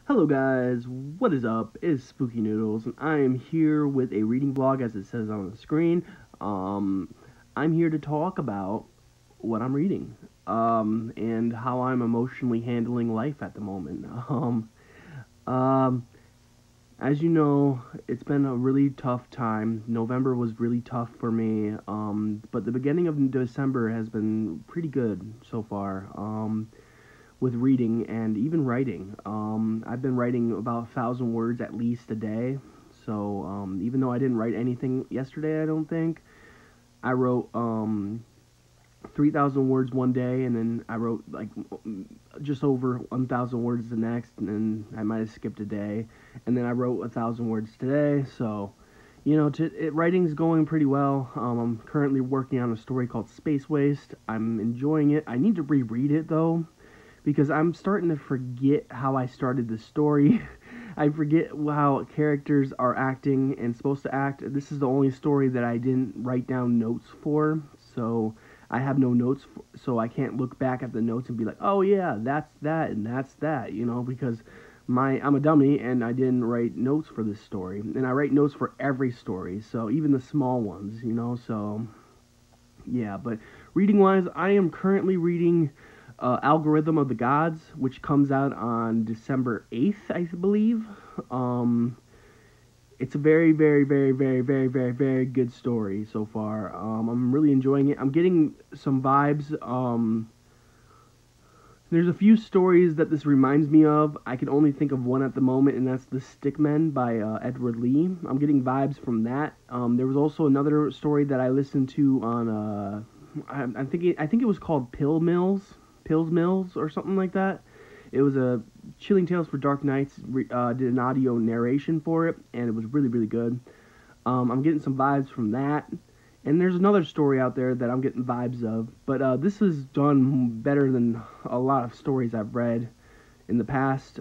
Hello guys, what is up? It's Spooky Noodles, and I am here with a reading vlog as it says on the screen. Um, I'm here to talk about what I'm reading, and how I'm emotionally handling life at the moment. Um, as you know, it's been a really tough time. November was really tough for me, but the beginning of December has been pretty good so far. With reading and even writing. I've been writing about 1,000 words at least a day. So even though I didn't write anything yesterday, I don't think I wrote 3,000 words one day, and then I wrote like just over 1,000 words the next, and then I might have skipped a day, and then I wrote 1,000 words today. So writing's going pretty well. I'm currently working on a story called Space Waste. I'm enjoying it. I need to reread it though, because I'm starting to forget how I started the story. I forget how characters are acting and supposed to act. This is the only story that I didn't write down notes for, so I have no notes, so I can't look back at the notes and be like, oh yeah, that's that and that's that, because I'm a dummy and I didn't write notes for this story, and I write notes for every story, so even the small ones, so yeah. But reading wise, I am currently reading Algorithm of the Gods, which comes out on December 8th, I believe. Um, it's a very, very, very, very, very, very, very good story so far. I'm really enjoying it. I'm getting some vibes. There's a few stories that this reminds me of. I can only think of one at the moment, and that's The Stickmen by Edward Lee. I'm getting vibes from that. There was also another story that I listened to on I think it was called Pills Mills or something like that. It was a Chilling Tales for Dark Nights. Did an audio narration for it, and it was really really good. I'm getting some vibes from that. And there's another story out there that I'm getting vibes of, but this is done better than a lot of stories I've read in the past.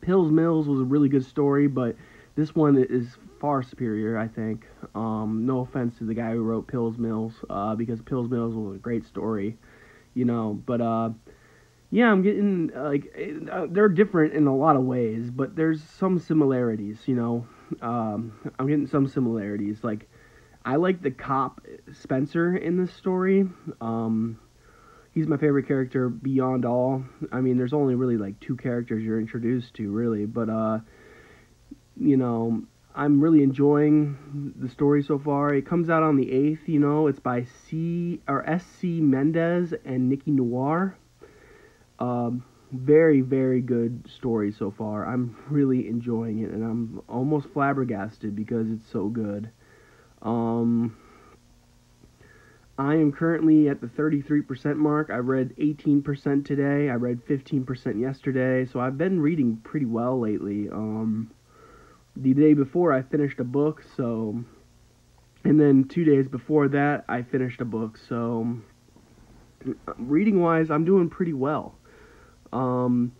Pills Mills was a really good story, but this one is far superior, I think. No offense to the guy who wrote Pills Mills, because Pills Mills was a great story, but yeah, I'm getting they're different in a lot of ways, but there's some similarities. I'm getting some similarities. Like, I like the cop Spencer in this story. Um, he's my favorite character beyond all. I mean, there's only really like two characters you're introduced to, really, but you know, I'm really enjoying the story so far. It comes out on the 8th. It's by S.C. Mendez and Nikki Noir. Very, very good story so far. I'm really enjoying it, and I'm almost flabbergasted because it's so good. Um, I am currently at the 33% mark. I read 18% today. I read 15% yesterday. So I've been reading pretty well lately. The day before I finished a book, and then 2 days before that I finished a book. So reading wise, I'm doing pretty well. Um,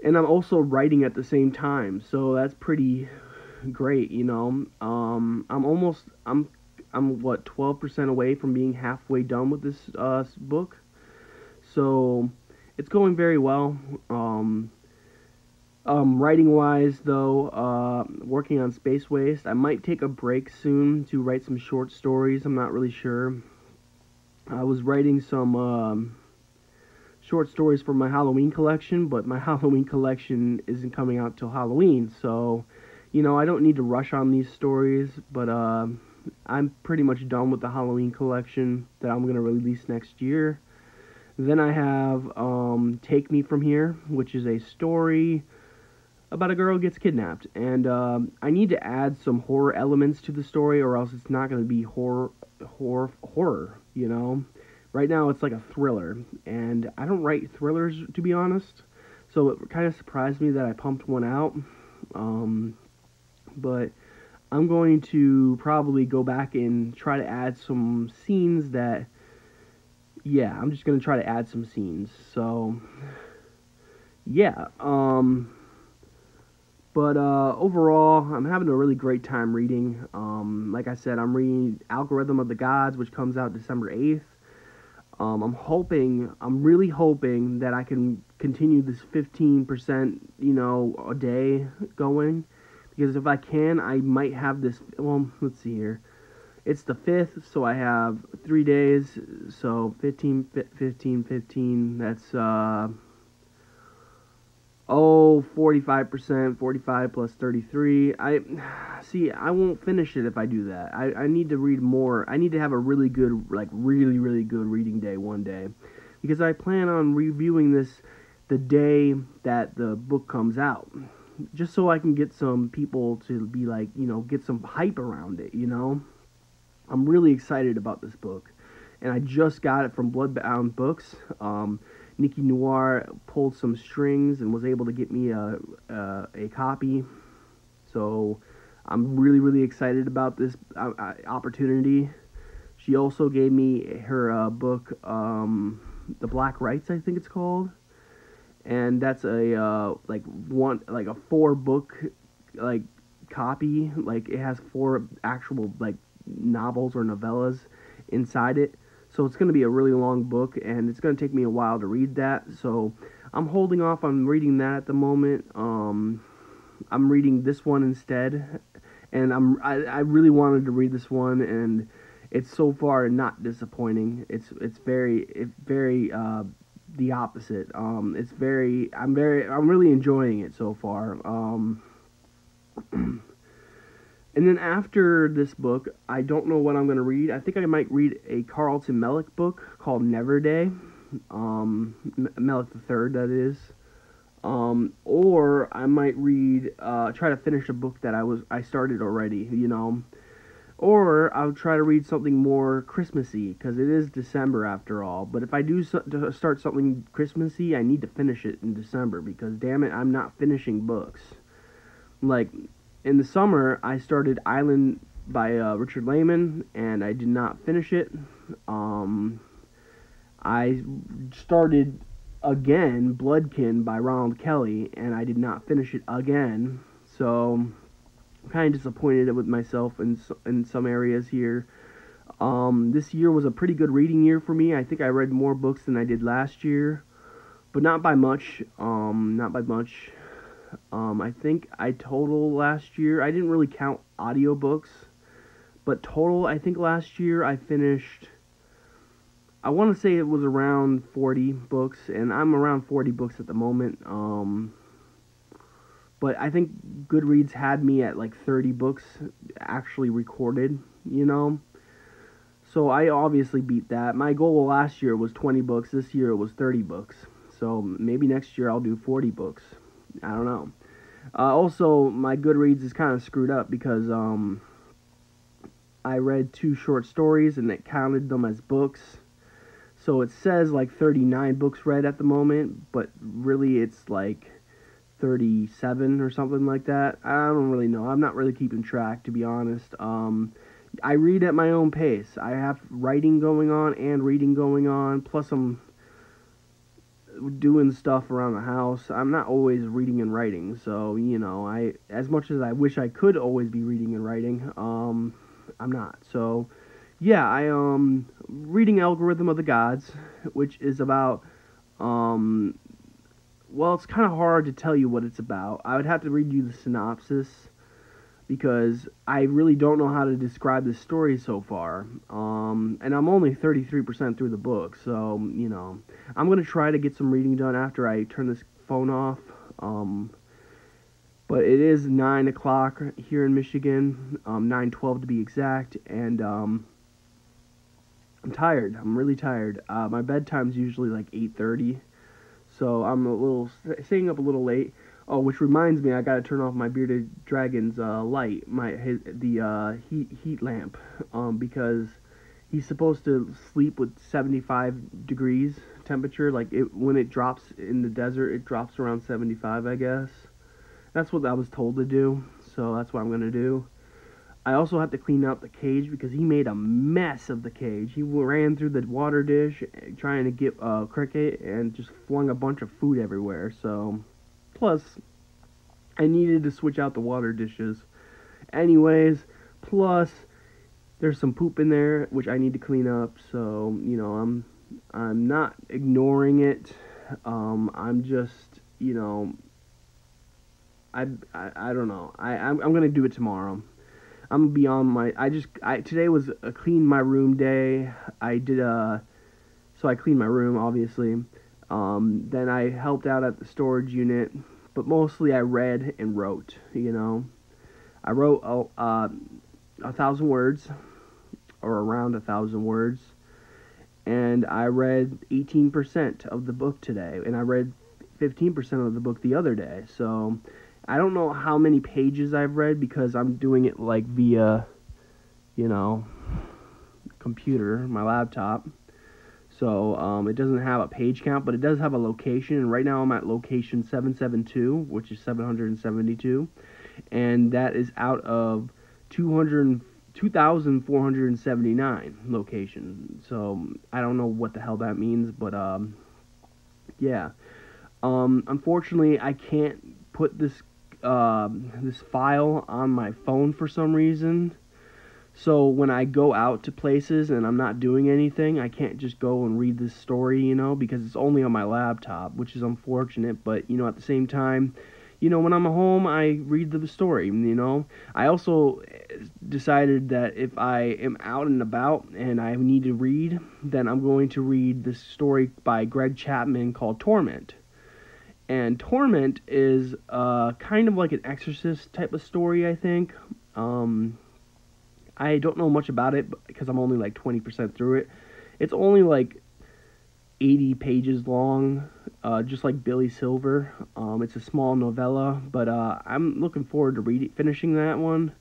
and I'm also writing at the same time. So that's pretty great. I'm what, 12% away from being halfway done with this book. So it's going very well. Writing wise, though, working on Space Waste. I might take a break soon to write some short stories. I'm not really sure. I was writing some short stories for my Halloween collection, but my Halloween collection isn't coming out till Halloween, so I don't need to rush on these stories, but I'm pretty much done with the Halloween collection that I'm gonna release next year. Then I have Take Me From Here, which is a story about a girl who gets kidnapped, and I need to add some horror elements to the story, or else it's not gonna be horror. Right now it's like a thriller, and I don't write thrillers, to be honest, so it kind of surprised me that I pumped one out. But I'm going to probably go back and try to add some scenes that, yeah, I'm just going to try to add some scenes. So, yeah, but overall, I'm having a really great time reading. Like I said, I'm reading Algorithm of the Gods, which comes out December 8th. I'm really hoping that I can continue this 15%, a day going. Because if I can, I might have this, well, let's see here. It's the 5th, so I have 3 days, so 15, 15, 15, that's, 45%, 45 plus 33. I won't finish it if I do that. I need to read more. I need to have a really good, really, really good reading day one day. Because I plan on reviewing this the day that the book comes out. Just so I can get some people to be get some hype around it, I'm really excited about this book. And I just got it from Bloodbound Books. Nikki Noir pulled some strings and was able to get me a copy. So I'm really, really excited about this opportunity. She also gave me her book, The Black Rights, I think it's called. And that's a 4-book copy. It has 4 actual novels or novellas inside it. So it's going to be a really long book, and it's going to take me a while to read that. So I'm holding off on reading that at the moment. I'm reading this one instead, and I really wanted to read this one, and it's so far not disappointing. It's very the opposite. I'm really enjoying it so far. And then after this book, I don't know what I'm going to read. I think I might read a Carlton Mellick book called Never Day. Mellick III, that is. Or I might read, try to finish a book that I started already, Or I'll try to read something more Christmassy, because it is December after all. But if I do start something Christmassy, I need to finish it in December, because damn it, I'm not finishing books. In the summer, I started Island by Richard Lehman, and I did not finish it. I started again Bloodkin by Ronald Kelly, and I did not finish it again. So I'm kind of disappointed with myself in some areas here. This year was a pretty good reading year for me. I think I read more books than I did last year, but not by much. I think total last year, I didn't really count audiobooks, but total, I think last year I finished, I want to say it was around 40 books, and I'm around 40 books at the moment. But I think Goodreads had me at 30 books actually recorded, So I obviously beat that. My goal last year was 20 books. This year it was 30 books. So maybe next year I'll do 40 books. I don't know. Also, my Goodreads is kind of screwed up because I read 2 short stories and it counted them as books. So it says 39 books read at the moment, but really it's 37 or something like that. I don't really know. I'm not really keeping track, to be honest. I read at my own pace. I have writing going on and reading going on, plus I'm doing stuff around the house. I'm not always reading and writing, so as much as I wish I could always be reading and writing, I'm not. So yeah, I reading Algorithm of the Gods, which is about well, it's kind of hard to tell you what it's about. I would have to read you the synopsis, because I really don't know how to describe the story so far. And I'm only 33% through the book, so, I'm going to try to get some reading done after I turn this phone off. But it is 9 o'clock here in Michigan, 9:12 to be exact, and I'm tired. I'm really tired. My bedtime's usually 8:30, so I'm staying up a little late. Oh, which reminds me, I gotta turn off my Bearded Dragon's light, the heat lamp, because he's supposed to sleep with 75 degrees temperature. When it drops in the desert, it drops around 75, I guess. That's what I was told to do, so that's what I'm gonna do. I also have to clean out the cage because he made a mess of the cage. He ran through the water dish trying to get Cricket and just flung a bunch of food everywhere. So, plus, I needed to switch out the water dishes. Anyways, plus, there's some poop in there which I need to clean up. So, I'm not ignoring it. I'm just, I don't know. I'm gonna do it tomorrow. I'm beyond my. Today was a clean my room day. I did so I cleaned my room, obviously. Then I helped out at the storage unit, but mostly I read and wrote. I wrote 1,000 words, or around 1,000 words, and I read 18% of the book today, and I read 15% of the book the other day. So I don't know how many pages I've read because I'm doing it like via, you know, computer, my laptop. So it doesn't have a page count, but it does have a location. And right now I'm at location 772, which is 772, and that is out of 2,479 locations. So I don't know what the hell that means, but yeah. Unfortunately, I can't put this file on my phone for some reason. So when I go out to places and I'm not doing anything, I can't just go and read this story, because it's only on my laptop, which is unfortunate. But at the same time, when I'm home, I read the story. I also decided that if I am out and about and I need to read, then I'm going to read this story by Greg Chapman called Torment. And Torment is kind of like an Exorcist type of story, I think. I don't know much about it because I'm only like 20% through it. It's only like 80 pages long, just like Billy Silver. It's a small novella, but I'm looking forward to finishing that one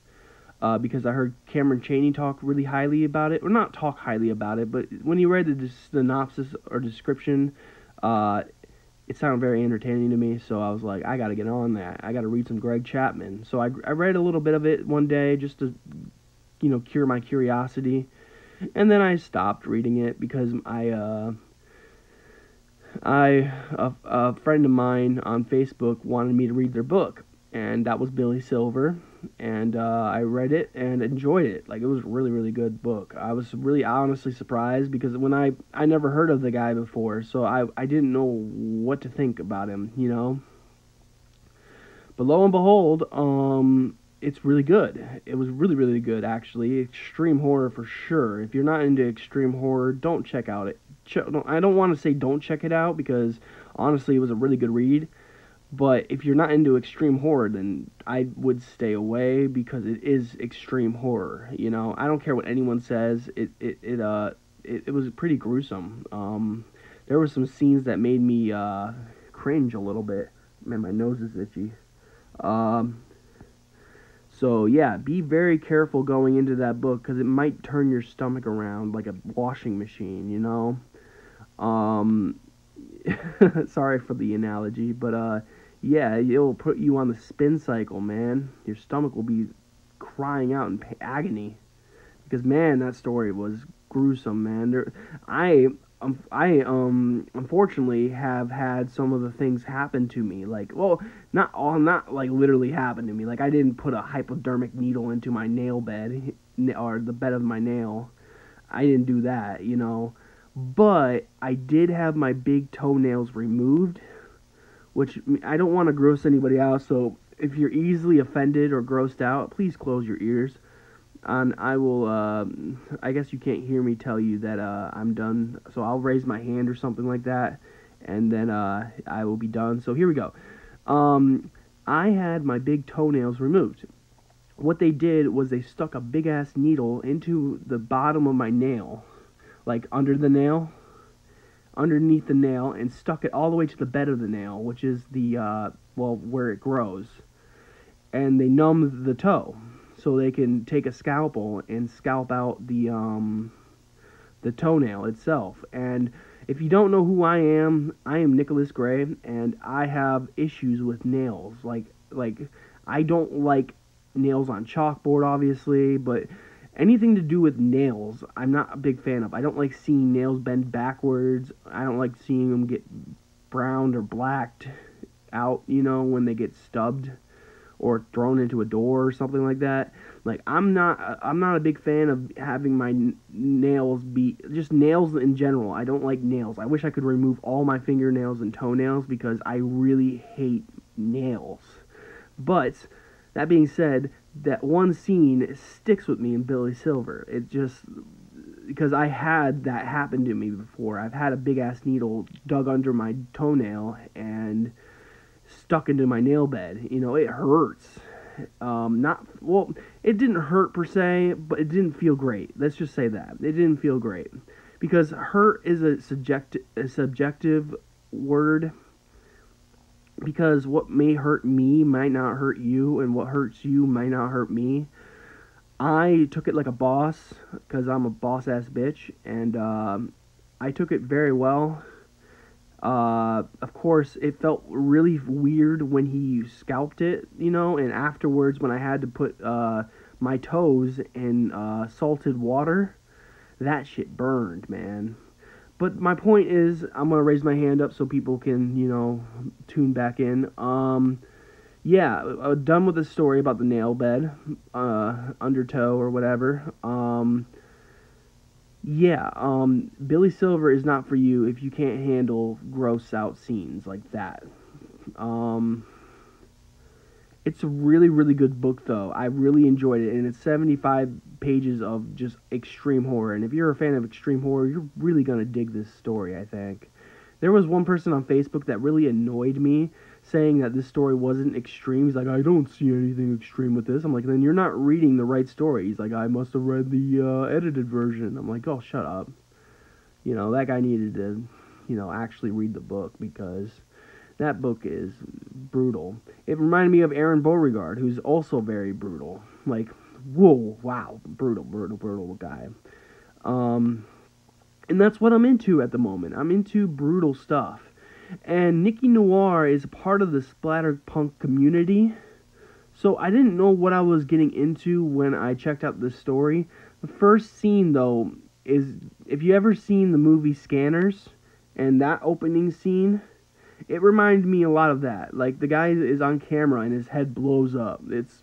because I heard Cameron Chaney talk really highly about it. Or not talk highly about it, but when he read the synopsis or description, it sounded very entertaining to me, so I was like, I gotta get on that. I gotta read some Greg Chapman. So I read a little bit of it one day just to cure my curiosity, and then I stopped reading it because a friend of mine on Facebook wanted me to read their book, and that was Billy Silver, and I read it and enjoyed it. Like, it was a really, really good book. I was really honestly surprised because when I never heard of the guy before, so I didn't know what to think about him, But lo and behold, it's really good. It was really, really good, actually. Extreme horror for sure. If you're not into extreme horror, don't check out it. I don't want to say don't check it out because, honestly, it was a really good read. But if you're not into extreme horror, then I would stay away because it is extreme horror. I don't care what anyone says. It was pretty gruesome. There were some scenes that made me cringe a little bit. Man, my nose is itchy. So yeah, be very careful going into that book because it might turn your stomach around like a washing machine, Sorry for the analogy, but yeah, it'll put you on the spin cycle, man. Your stomach will be crying out in agony because, man, that story was gruesome, man. I unfortunately have had some of the things happen to me. Like, well, not like literally happen to me. Like, I didn't put a hypodermic needle into my nail bed or the bed of my nail. I didn't do that, But I did have my big toenails removed, which I don't want to gross anybody out. So if you're easily offended or grossed out, please close your ears. And I will, I guess you can't hear me tell you that I'm done, so I'll raise my hand or something like that, and then I will be done. So here we go. I had my big toenails removed. What they did was they stuck a big-ass needle into the bottom of my nail, like under the nail, underneath the nail, and stuck it all the way to the bed of the nail, which is the, where it grows. And they numbed the toe, so they can take a scalpel and scalp out the toenail itself. And if you don't know who I am Nicholas Gray, and I have issues with nails. Like I don't like nails on chalkboard, obviously, but anything to do with nails, I'm not a big fan of. I don't like seeing nails bend backwards. I don't like seeing them get browned or blacked out, when they get stubbed or thrown into a door or something like that. Like I'm not a big fan of having my nails be just nails in general. I don't like nails. I wish I could remove all my fingernails and toenails because I really hate nails. But that being said, that one scene sticks with me in Billy Silver. It just because I had that happen to me before. I've had a big ass needle dug under my toenail and stuck into my nail bed. You know, it hurts. Not well. It didn't hurt per se, but it didn't feel great. Let's just say that it didn't feel great because hurt is a subjective word. Because what may hurt me might not hurt you, and what hurts you might not hurt me. I took it like a boss because I'm a boss ass bitch, and I took it very well. Of course, it felt really weird when he scalped it, you know, and afterwards when I had to put my toes in salted water, that shit burned, man. But my point is, I'm gonna raise my hand up so people can, you know, tune back in. Yeah, done with the story about the nail bed, undertow or whatever. Yeah, Billy Silver is not for you if you can't handle gross out scenes like that. Um, it's a really, really good book, though. I really enjoyed it, and it's 75 pages of just extreme horror. And if you're a fan of extreme horror, you're really gonna dig this story, I think. There was one person on Facebook that really annoyed me, saying that this story wasn't extreme. He's like, I don't see anything extreme with this. I'm like, then you're not reading the right story. He's like, I must have read the edited version. I'm like, oh, shut up. You know, that guy needed to, you know, actually read the book because that book is brutal. It reminded me of Aaron Beauregard, who's also very brutal. Like, whoa, wow, brutal, brutal, brutal guy. And that's what I'm into at the moment. I'm into brutal stuff. And Nicky Noir is part of the splatterpunk community. So I didn't know what I was getting into when I checked out this story. The first scene, though, is if you ever seen the movie Scanners and that opening scene, it reminded me a lot of that. Like, the guy is on camera and his head blows up. It's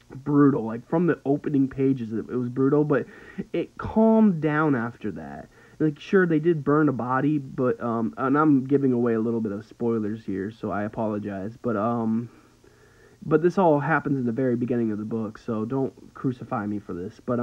brutal. Like, from the opening pages, it was brutal, but it calmed down after that. Like, sure, they did burn a body, but, and I'm giving away a little bit of spoilers here, so I apologize, but this all happens in the very beginning of the book, so don't crucify me for this, but,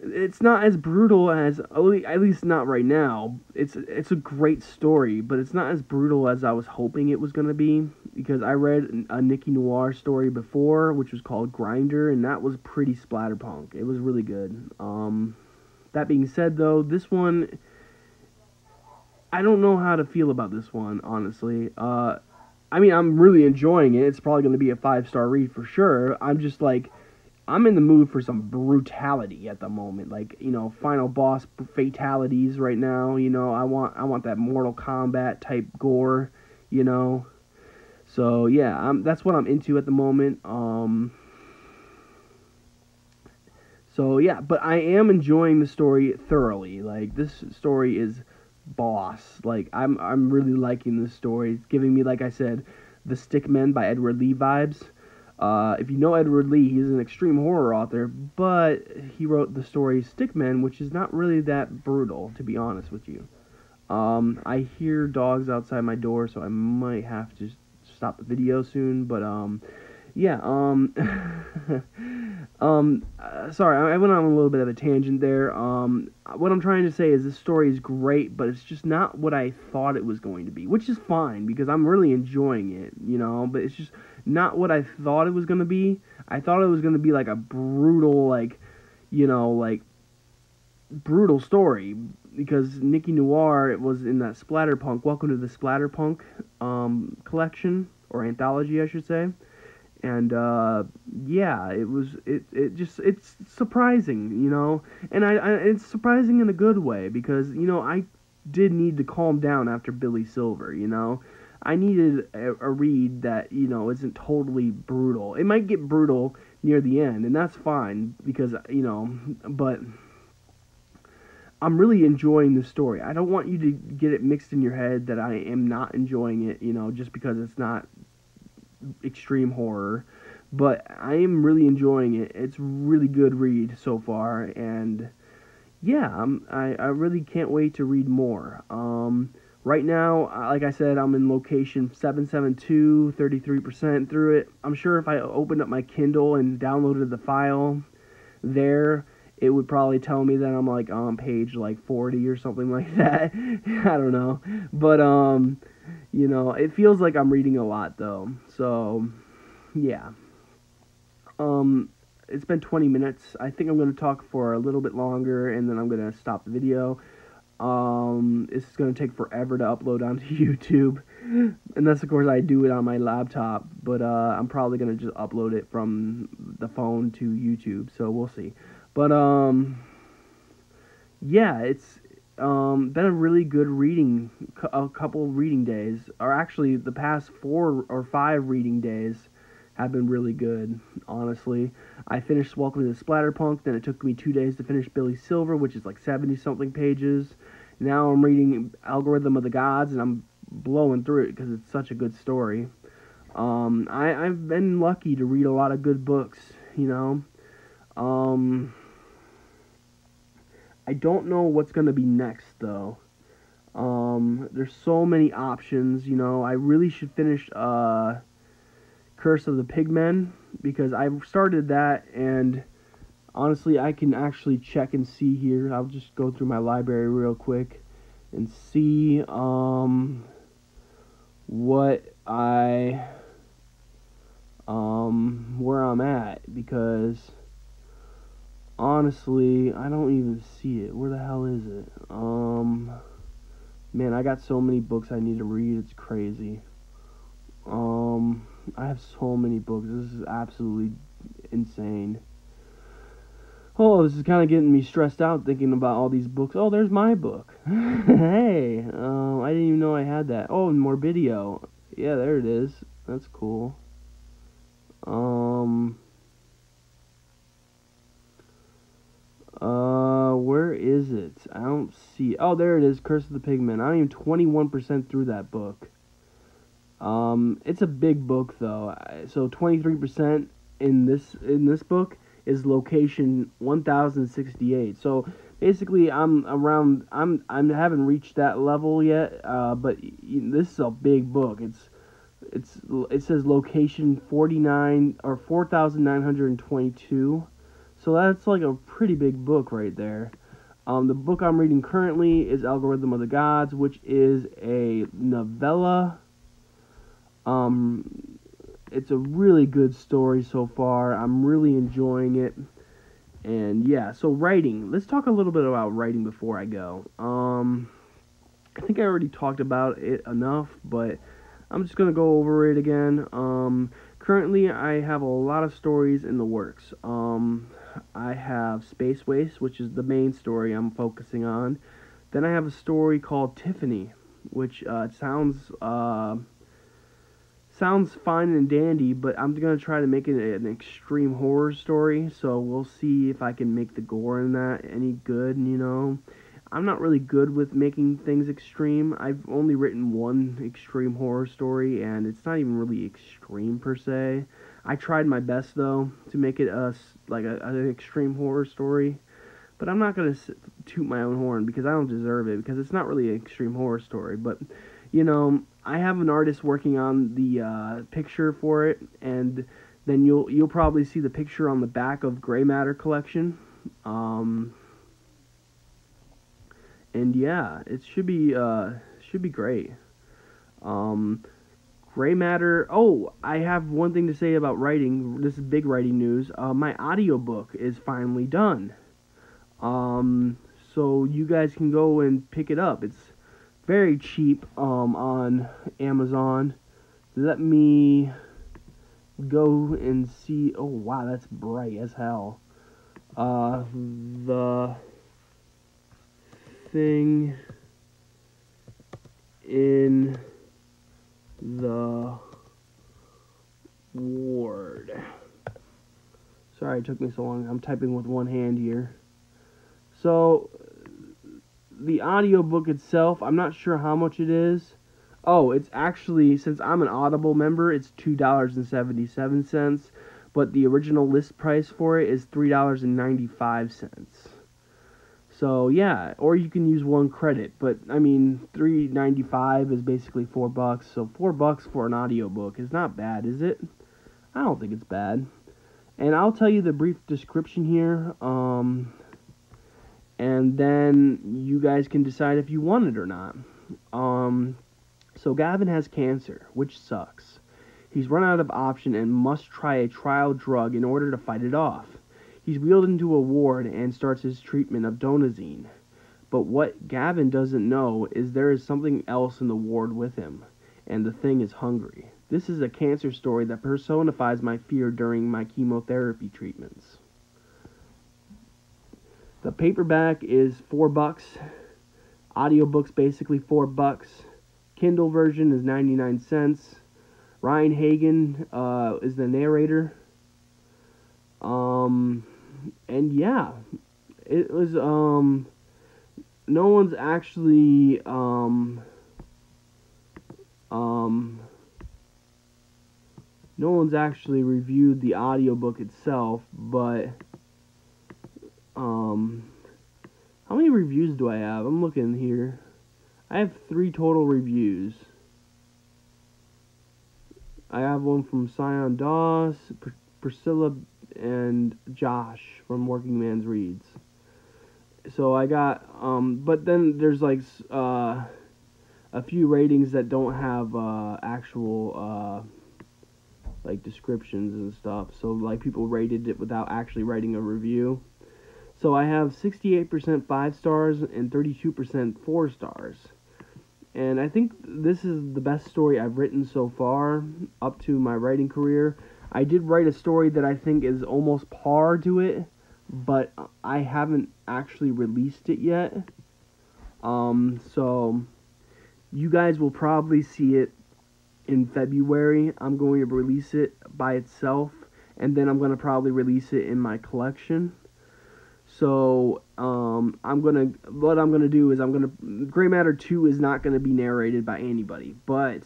it's not as brutal as, at least not right now. It's a great story, but it's not as brutal as I was hoping it was going to be, because I read a Nicky Noir story before, which was called Grinder, and that was pretty splatterpunk. It was really good. That being said, though, this one, I don't know how to feel about this one, honestly. I mean, I'm really enjoying it. It's probably going to be a 5-star read for sure. I'm just like, I'm in the mood for some brutality at the moment. Like, you know, final boss fatalities right now. You know, I want that Mortal Kombat type gore, you know. So, yeah, that's what I'm into at the moment. So yeah, but I am enjoying the story thoroughly. Like, this story is boss. Like, I'm really liking this story. It's giving me, like I said, the Stickmen by Edward Lee vibes. If you know Edward Lee, he's an extreme horror author, but he wrote the story Stickmen, which is not really that brutal, to be honest with you. I hear dogs outside my door, so I might have to stop the video soon, but yeah, sorry, I went on a little bit of a tangent there. What I'm trying to say is this story is great, but it's just not what I thought it was going to be, which is fine, because I'm really enjoying it, you know, but it's just not what I thought it was going to be. I thought it was going to be, like, a brutal, like, you know, like, brutal story, because Nicky Noir, it was in that Splatterpunk, Welcome to the Splatterpunk, collection, or anthology, I should say. And, yeah, it's surprising, you know, and it's surprising in a good way, because, you know, I did need to calm down after Billy Silver, you know. I needed a read that, you know, isn't totally brutal. It might get brutal near the end, and that's fine, because, you know, but I'm really enjoying the story. I don't want you to get it mixed in your head that I am not enjoying it, you know, just because it's not extreme horror, but I am really enjoying it. It's really good read so far, and yeah, I really can't wait to read more. Right now, like I said, I'm in location 772, 33% through it. I'm sure if I opened up my Kindle and downloaded the file there, it would probably tell me that I'm like on page like 40 or something like that. I don't know. But it feels like I'm reading a lot though. So, yeah. It's been 20 minutes. I think I'm going to talk for a little bit longer and then I'm going to stop the video. It's going to take forever to upload onto YouTube. Unless, of course, I do it on my laptop. But I'm probably going to just upload it from the phone to YouTube. So we'll see. But, yeah, it's been a really good a couple reading days. Or actually, the past 4 or 5 reading days have been really good, honestly. I finished Welcome to the Splatterpunk, then it took me 2 days to finish Billy Silver, which is like 70-something pages. Now I'm reading Algorithm of the Gods, and I'm blowing through it because it's such a good story. I've been lucky to read a lot of good books, you know. I don't know what's going to be next, though. There's so many options, you know. I really should finish, Curse of the Pigmen, because I started that, and honestly, I can actually check and see here. I'll just go through my library real quick and see what where I'm at, because honestly, I don't even see it. Where the hell is it? Man, I got so many books I need to read. It's crazy. I have so many books. This is absolutely insane. Oh, this is kind of getting me stressed out thinking about all these books. Oh, there's my book. Hey, I didn't even know I had that. Oh, Morbidio. Yeah, there it is. That's cool. Where is it? I don't see it. Oh, there it is. Curse of the Pigmen. I'm even 21% through that book. It's a big book though. So 23% in this book is location 1068. So basically, I haven't reached that level yet. But this is a big book. It says location 49 or 4922. So that's like a pretty big book right there. The book I'm reading currently is Algorithm of the Gods, which is a novella. It's a really good story so far. I'm really enjoying it. And yeah, so writing. Let's talk a little bit about writing before I go. I think I already talked about it enough, but I'm just going to go over it again. Currently, I have a lot of stories in the works. I have Space Waste, which is the main story I'm focusing on. Then I have a story called Tiffany, which sounds fine and dandy, but I'm going to try to make it an extreme horror story, so we'll see if I can make the gore in that any good, you know. I'm not really good with making things extreme. I've only written one extreme horror story, and it's not even really extreme per se. I tried my best, though, to make it an extreme horror story, but I'm not going to toot my own horn because I don't deserve it, because it's not really an extreme horror story, but, you know, I have an artist working on the picture for it, and then you'll probably see the picture on the back of Gray Matter Collection. And yeah, it should be great. Gray Matter. Oh, I have one thing to say about writing. This is big writing news. My audiobook is finally done. So you guys can go and pick it up. It's very cheap on Amazon. Let me go and see. Oh wow, that's bright as hell. The thing in the ward. Sorry it took me so long. I'm typing with one hand here. So the audiobook itself, I'm not sure how much it is. Oh, it's actually, since I'm an Audible member, it's $2.77, but the original list price for it is $3.95. So yeah, or you can use one credit, but I mean, $3.95 is basically $4. So $4 for an audiobook is not bad, is it? I don't think it's bad. And I'll tell you the brief description here, and then you guys can decide if you want it or not. So Gavin has cancer, which sucks. He's run out of option and must try a trial drug in order to fight it off. He's wheeled into a ward and starts his treatment of donazine. But what Gavin doesn't know is there is something else in the ward with him, and the thing is hungry. This is a cancer story that personifies my fear during my chemotherapy treatments. The paperback is $4. Audiobook's basically $4. Kindle version is 99 cents. Ryan Hagan is the narrator. And yeah, it was, no one's actually, no one's actually reviewed the audiobook itself, but, how many reviews do I have? I'm looking here. I have 3 total reviews. I have one from Sion Doss, Priscilla, and Josh from Working Man's Reads. So I got, but then there's like a few ratings that don't have actual like descriptions and stuff. So like people rated it without actually writing a review. So I have 68% 5 stars and 32% 4 stars. And I think this is the best story I've written so far up to my writing career. I did write a story that I think is almost par to it, but I haven't actually released it yet. So you guys will probably see it in February. I'm going to release it by itself, and then I'm going to probably release it in my collection. So, what I'm gonna do is Gray Matter 2 is not gonna be narrated by anybody, but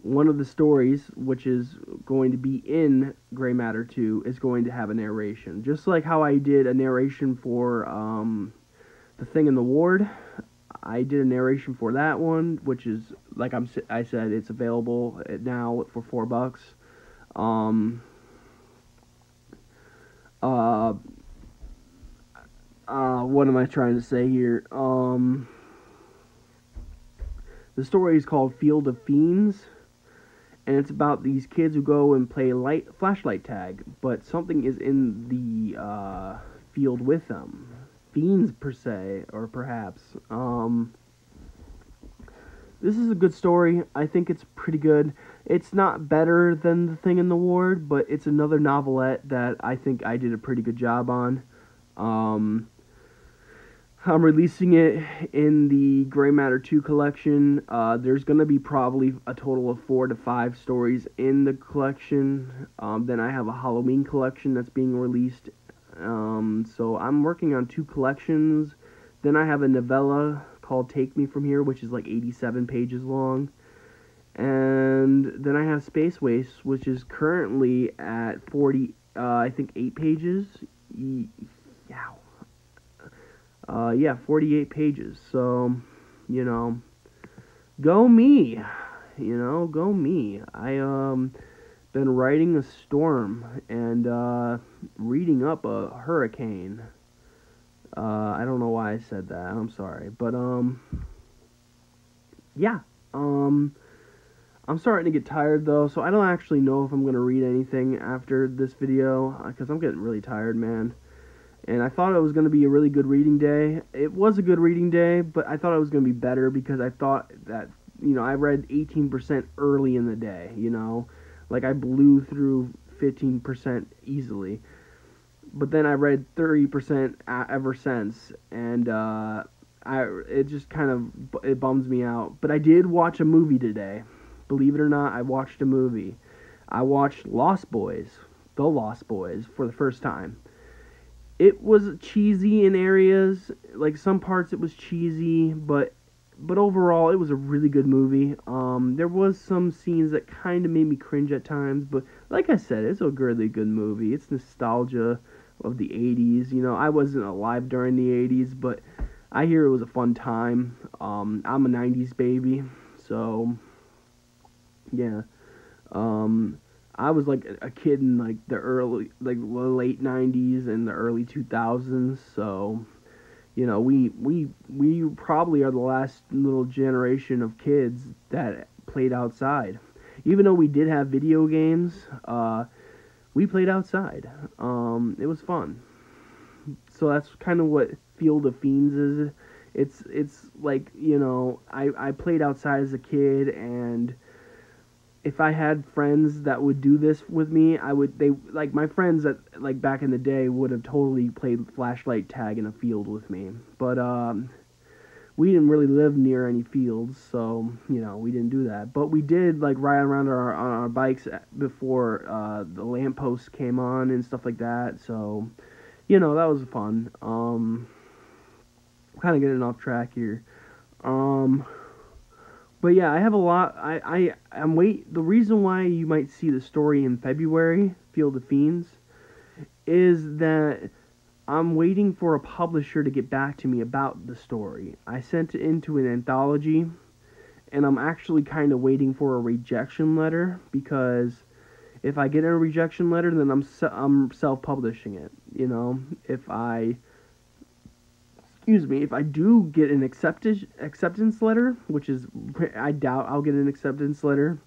one of the stories, which is going to be in Gray Matter 2, is going to have a narration. Just like how I did a narration for, The Thing in the Ward, I did a narration for that one, which is, like I said, it's available now for $4. What am I trying to say here? The story is called Field of Fiends, and it's about these kids who go and play flashlight tag, but something is in the field with them. Fiends, per se, or perhaps. This is a good story. I think it's pretty good. It's not better than The Thing in the Ward, but it's another novelette that I think I did a pretty good job on. I'm releasing it in the Gray Matter 2 collection. There's going to be probably a total of 4 to 5 stories in the collection. Then I have a Halloween collection that's being released. So I'm working on 2 collections. Then I have a novella called Take Me From Here, which is like 87 pages long. And then I have Space Waste, which is currently at 8 pages. Yeah, 48 pages. So, go me. Go me. I been writing a storm and reading up a hurricane. I don't know why I said that. I'm sorry, but yeah. I'm starting to get tired though, so I don't actually know if I'm gonna read anything after this video because I'm getting really tired, man. And I thought it was going to be a really good reading day. It was a good reading day, but I thought it was going to be better because I thought that, I read 18% early in the day, Like I blew through 15% easily. But then I read 30% ever since, and it just kind of, it bums me out. But I did watch a movie today. Believe it or not, I watched a movie. I watched Lost Boys, The Lost Boys, for the first time. It was cheesy in areas, like some parts it was cheesy, but but overall, it was a really good movie. There was some scenes that kind of made me cringe at times, but like I said, it's a really good movie. It's nostalgia of the 80s. You know, I wasn't alive during the 80s, but I hear it was a fun time. I'm a 90s baby, so yeah. Um, I was like a kid in like the late 90s and the early 2000s, so you know, we probably are the last little generation of kids that played outside. Even though we did have video games, we played outside. It was fun. So that's kind of what Field of Fiends is. It's like, you know, I played outside as a kid, and if I had friends that would do this with me, they like my friends that like back in the day would have totally played flashlight tag in a field with me. But we didn't really live near any fields, so you know we didn't do that. But we did like ride around on our bikes before the lampposts came on and stuff like that. So you know that was fun. Kind of getting off track here. Um, But yeah, I have a lot. I'm wait. The reason why you might see the story in February, Field of Fiends, is that I'm waiting for a publisher to get back to me about the story. I sent it into an anthology, and I'm actually kind of waiting for a rejection letter, because if I get a rejection letter, then I'm self-publishing it. You know, if I do get an acceptance letter, which is, I doubt I'll get an acceptance letter,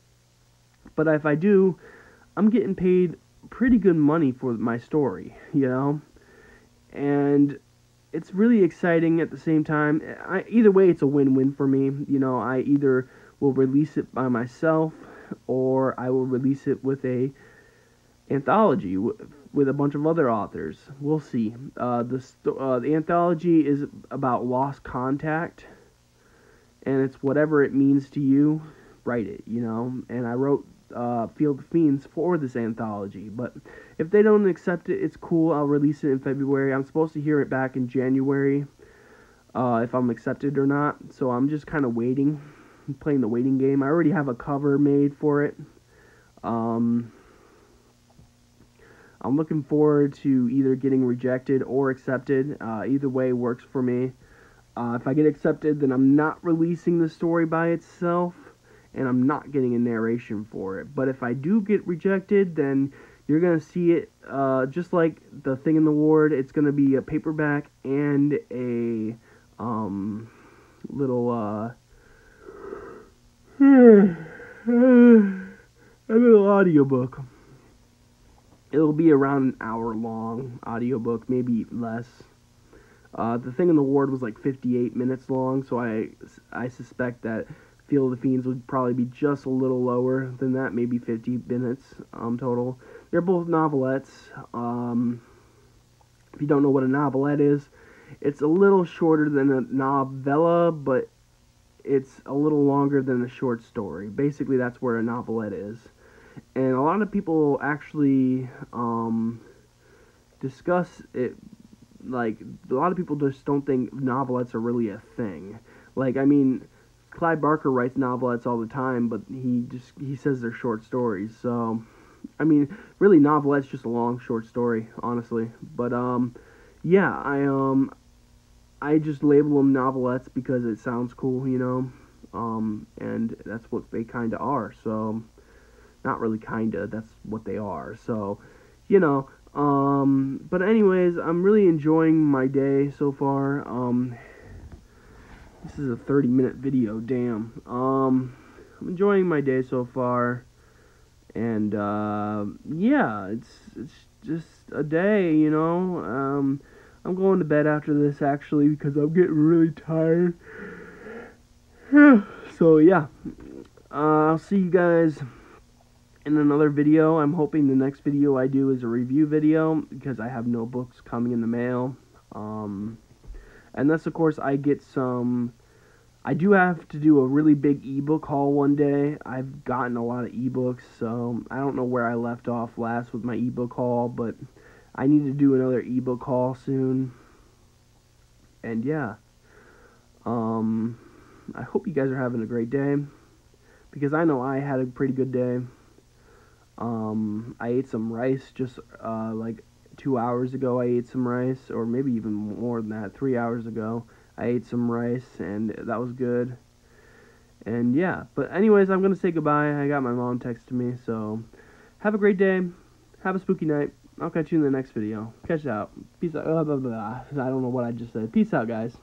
but if I do, I'm getting paid pretty good money for my story, you know, and it's really exciting at the same time. Either way, it's a win-win for me. You know, I either will release it by myself, or I will release it with a anthology with a bunch of other authors. We'll see. The anthology is about lost contact, and it's whatever it means to you. Write it, you know. And I wrote Field of Fiends for this anthology, but if they don't accept it, it's cool. I'll release it in February. I'm supposed to hear it back in January, if I'm accepted or not. So I'm just kind of waiting, playing the waiting game. I already have a cover made for it. I'm looking forward to either getting rejected or accepted. Either way works for me. If I get accepted, then I'm not releasing the story by itself, and I'm not getting a narration for it. But if I do get rejected, then you're going to see it just like The Thing in the Ward. It's going to be a paperback and a little a little audiobook. It'll be around an hour long audiobook, maybe less. The Thing in the Ward was like 58 minutes long, so I suspect that Field of the Fiends would probably be just a little lower than that, maybe 50 minutes total. They're both novelettes. If you don't know what a novelette is, it's a little shorter than a novella, but it's a little longer than a short story. Basically, that's where a novelette is. And a lot of people actually discuss it, like, a lot of people just don't think novelettes are really a thing. Like, I mean, Clive Barker writes novelettes all the time, but he says they're short stories. So, I mean, really, novelette's just a long short story, honestly. But yeah, I just label them novelettes because it sounds cool, you know. And that's what they kind of are. So, not really kinda, that's what they are. So, you know, but anyways, I'm really enjoying my day so far. This is a 30-minute video, damn. I'm enjoying my day so far, and yeah, it's just a day, you know. I'm going to bed after this actually because I'm getting really tired. So yeah, I'll see you guys in another video. I'm hoping the next video I do is a review video, because I have no books coming in the mail. Unless, of course, I get some. I do have to do a really big ebook haul one day. I've gotten a lot of ebooks, so I don't know where I left off last with my ebook haul, but I need to do another ebook haul soon. And yeah. I hope you guys are having a great day, because I know I had a pretty good day. I ate some rice just like 2 hours ago. I ate some rice, or maybe even more than that. 3 hours ago, I ate some rice, and that was good. And yeah, but anyways, I'm gonna say goodbye. I got my mom texting me, so have a great day. Have a spooky night. I'll catch you in the next video. Catch you out. Peace out. Blah, blah, blah. I don't know what I just said. Peace out, guys.